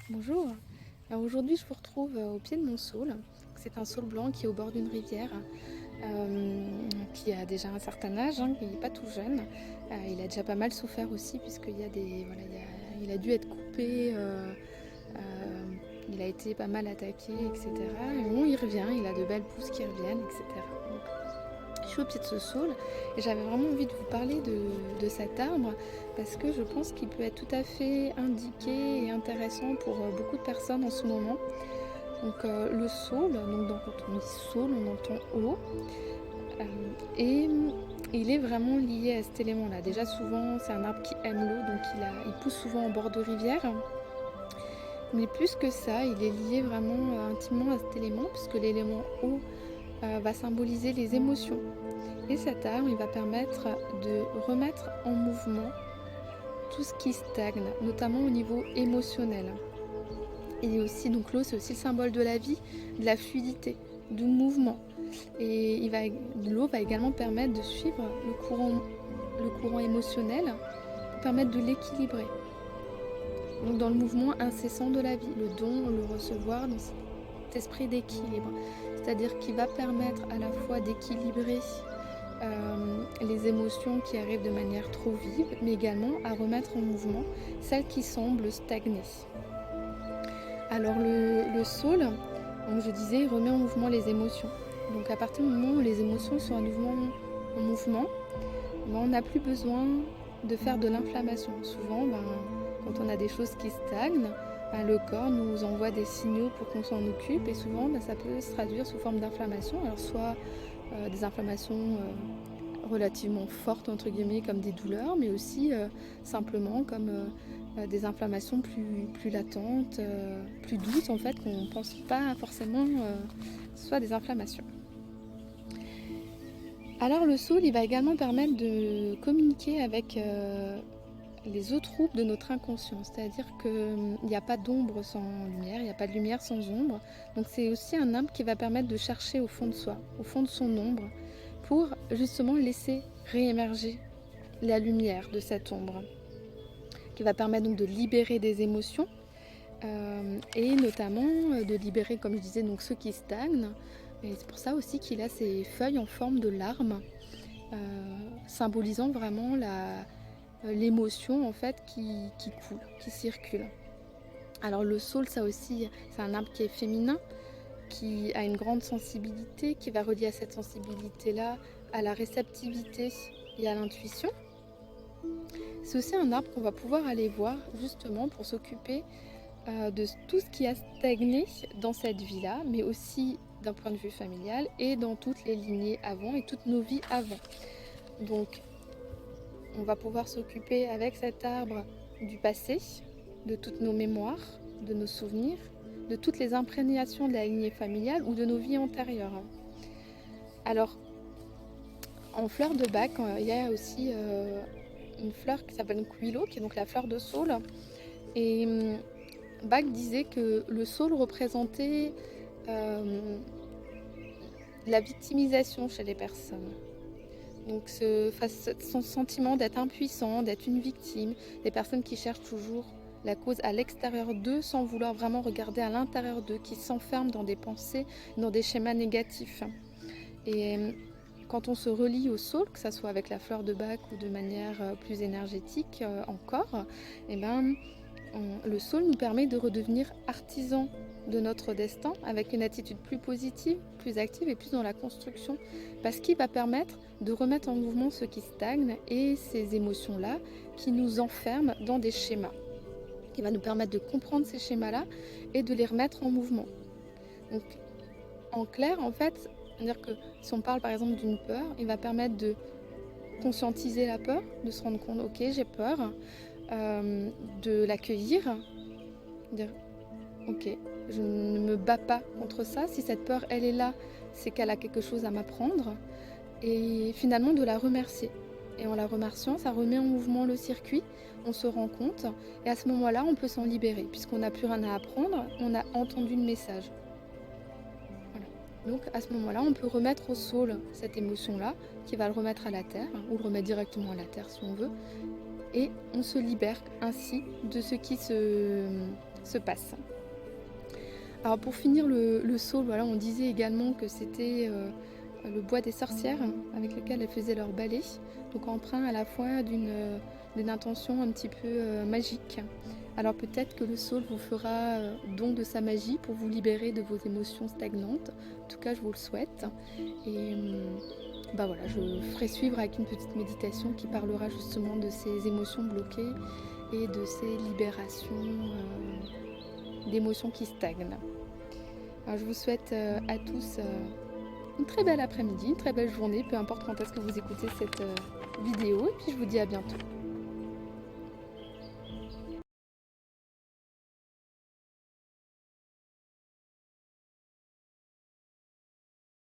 Bonjour. Alors aujourd'hui, je vous retrouve au pied de mon saule. C'est un saule blanc qui est au bord d'une rivière, qui a déjà un certain âge, hein, il n'est pas tout jeune. Il a déjà pas mal souffert aussi puisqu'il y a des voilà, il a dû être coupé, il a été pas mal attaqué et cetera. Et bon, il revient, il a de belles pousses qui reviennent et cetera. Donc je suis au pied de ce saule et j'avais vraiment envie de vous parler de cet arbre parce que je pense qu'il peut être tout à fait indiqué et intéressant pour beaucoup de personnes en ce moment. Donc le saule, quand on dit saule, on entend eau. Et il est vraiment lié à cet élément-là. Déjà souvent, c'est un arbre qui aime l'eau, donc il pousse souvent en bord de rivière. Mais plus que ça, il est lié vraiment intimement à cet élément, puisque l'élément eau va symboliser les émotions. Et cet arbre, il va permettre de remettre en mouvement tout ce qui stagne, notamment au niveau émotionnel. Et aussi, donc l'eau, c'est aussi le symbole de la vie, de la fluidité, du mouvement. Et l'eau va également permettre de suivre le courant émotionnel, pour permettre de l'équilibrer. Donc dans le mouvement incessant de la vie, le don, le recevoir, dans cet esprit d'équilibre. C'est-à-dire qu'il va permettre à la fois d'équilibrer les émotions qui arrivent de manière trop vive, mais également à remettre en mouvement celles qui semblent stagner. Alors le saule, donc je disais, il remet en mouvement les émotions. Donc à partir du moment où les émotions sont en mouvement, on n'a plus besoin de faire de l'inflammation. Souvent, quand on a des choses qui stagnent, le corps nous envoie des signaux pour qu'on s'en occupe et souvent ça peut se traduire sous forme d'inflammation. Alors soit des inflammations relativement fortes entre guillemets comme des douleurs, mais aussi simplement comme des inflammations plus latentes, plus douces en fait, qu'on ne pense pas forcément soit des inflammations. Alors le saule, il va également permettre de communiquer avec les autres troupes de notre inconscient, c'est-à-dire qu'il n'y a pas d'ombre sans lumière, il n'y a pas de lumière sans ombre. Donc c'est aussi un arbre qui va permettre de chercher au fond de soi, au fond de son ombre, pour justement laisser réémerger la lumière de cette ombre, qui va permettre donc de libérer des émotions et notamment de libérer, comme je disais, donc ceux qui stagnent. Et c'est pour ça aussi qu'il a ces feuilles en forme de larmes, symbolisant vraiment l'émotion en fait qui coule, qui circule. Alors le saule, ça aussi, c'est un arbre qui est féminin, qui a une grande sensibilité, qui va relier à cette sensibilité-là à la réceptivité et à l'intuition. C'est aussi un arbre qu'on va pouvoir aller voir justement pour s'occuper de tout ce qui a stagné dans cette vie-là, mais aussi d'un point de vue familial et dans toutes les lignées avant et toutes nos vies avant. Donc on va pouvoir s'occuper avec cet arbre du passé, de toutes nos mémoires, de nos souvenirs, de toutes les imprégnations de la lignée familiale ou de nos vies antérieures. Alors, en fleur de bac, il y a aussi une fleur qui s'appelle Quilo, qui est donc la fleur de saule. Et Bach disait que le saule représentait la victimisation chez les personnes. Donc son sentiment d'être impuissant, d'être une victime, des personnes qui cherchent toujours la cause à l'extérieur d'eux sans vouloir vraiment regarder à l'intérieur d'eux, qui s'enferment dans des pensées, dans des schémas négatifs. Et quand on se relie au saule, que ce soit avec la fleur de bac ou de manière plus énergétique encore, eh ben, le saule nous permet de redevenir artisan de notre destin avec une attitude plus positive, plus active et plus dans la construction, parce qu'il va permettre de remettre en mouvement ce qui stagne et ces émotions-là qui nous enferment dans des schémas. Il va nous permettre de comprendre ces schémas-là et de les remettre en mouvement. Donc, en clair, en fait, c'est-à-dire que si on parle par exemple d'une peur, il va permettre de conscientiser la peur, de se rendre compte, ok, j'ai peur, de l'accueillir, dire ok, je ne me bats pas contre ça, si cette peur elle est là, c'est qu'elle a quelque chose à m'apprendre, et finalement de la remercier. Et en la remerciant, ça remet en mouvement le circuit, on se rend compte, et à ce moment-là, on peut s'en libérer, puisqu'on n'a plus rien à apprendre, on a entendu le message. Voilà. Donc à ce moment-là, on peut remettre au saule cette émotion-là, qui va le remettre à la terre, ou le remettre directement à la terre si on veut, et on se libère ainsi de ce qui se passe. Alors pour finir le saule, voilà, on disait également que c'était le bois des sorcières avec lequel elles faisaient leur balai, donc empreint à la fois d'une intention un petit peu magique. Alors peut-être que le saule vous fera don de sa magie pour vous libérer de vos émotions stagnantes. En tout cas, je vous le souhaite. Et bah voilà, je ferai suivre avec une petite méditation qui parlera justement de ces émotions bloquées et de ces libérations d'émotions qui stagnent. Alors je vous souhaite à tous une très belle après-midi, une très belle journée, peu importe quand est-ce que vous écoutez cette vidéo, et puis je vous dis à bientôt.